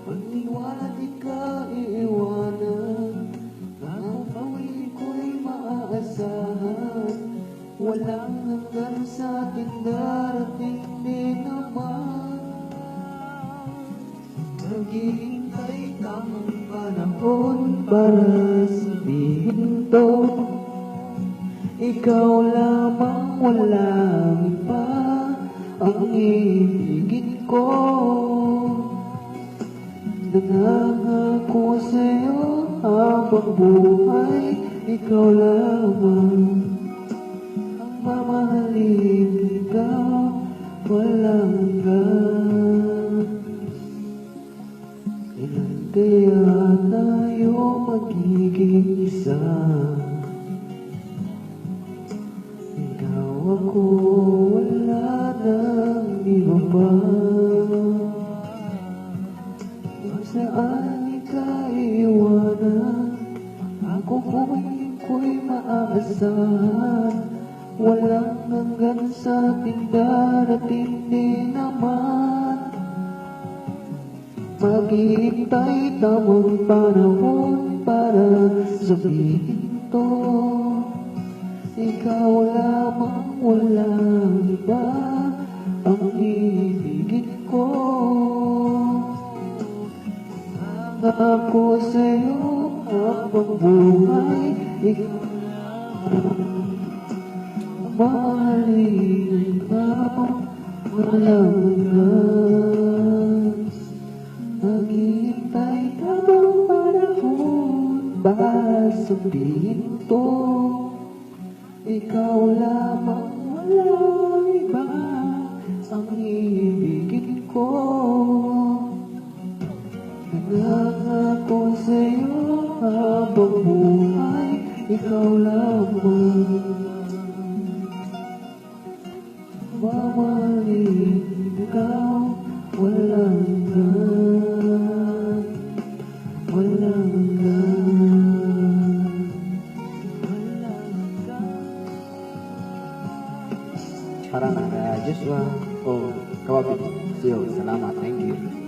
Pagniwala di ka iiwanan, ang pawin ko'y maaasahan. Walang hanggan sa atin darating din naman. Naghihintay tamang panahon para sabihin to. Ikaw lamang, walang iba ang ibigin ko. Nangangako sa'yo habang buhay, ikaw lamang ang mamahalin, ikaw walang hanggan. Kailan kaya tayo magiging isa? Ikaw ako, wala nang iba pa. Kung saan ikaiwanan, ako ko'y maaasahan. Walang hanggan sa ating darating din naman. Maghihintay tamang panahon para sabihin to. Ikaw lamang, walang iba ang ibigin ko. Ako sa'yo habang buhay, ikaw mahalin, ikaw walang hanggan. Maghihintay tamang panahon para sabihin to. Ikaw lamang, walang iba ang ibigin ko. Nangangako sa'yo habang buhay, ikaw lamang mamahalin, ikaw walang hanggan. Walang hanggan. Para na Joshua o Kawabit. Siyo, salamat. Thank you.